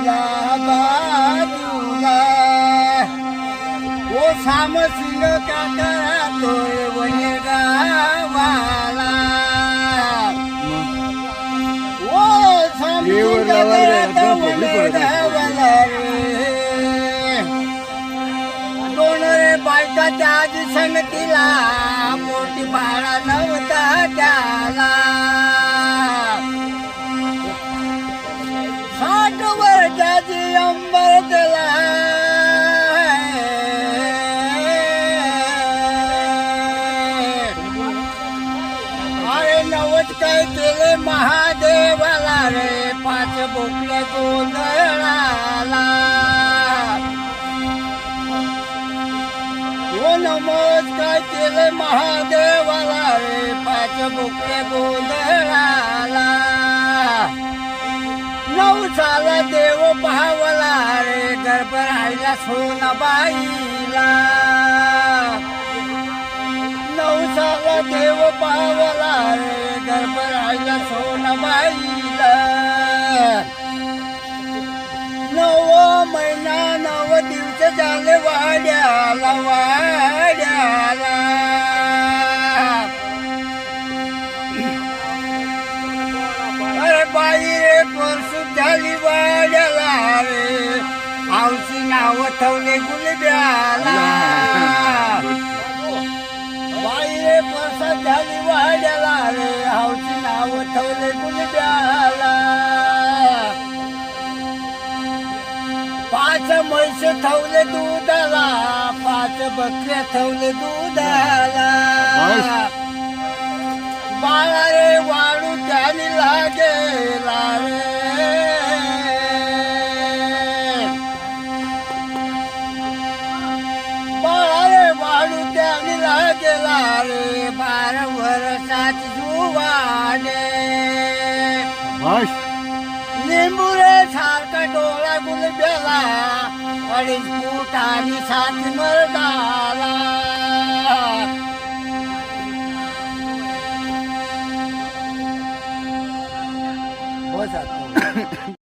बाईला बाजूला ओ सामसिंग का करा तोय वने गावाला ओ सामसिंग का करा वने गावाला रे दोन रे बायकाच्या आजी संगतीला मोठी बाळा नव्हता त्याला 60 वर्षाची अंबर त्याला अरे नवच काय केले महादेवाला रे 5 बोकड्या गोंधळाला ओ नमस्कार केले महादेवाला रे 5 बोकड्या गोंधळाला 9 साला देव पावला रे गर्भ राहिला सोनाबाईला 9 साला देव पावला रे गर्भ राहिला सोनाबाईला 9 महिना 9 दिवस झाले वाड्याला वाड्याला अरे बाई रे परसू झाली वाड्याला रे हौशी नाव ठेवले गुलब्याला बाई रे परसात झाली वाड्याला रे हौशी नाव ठेवले गुलब्याला 5 म्हैस ठेवले दुधाला 5 बकऱ्या ठेवले दुधाला बाळा रे वाळू त्यानी लागेला रे बाळा रे वाळू त्यानी लागेला रे 12 वर्षाची जुवाने लिंबुरे सारखा डोळा गुलब्याला 2.5 फूट आणि 7 मरदाला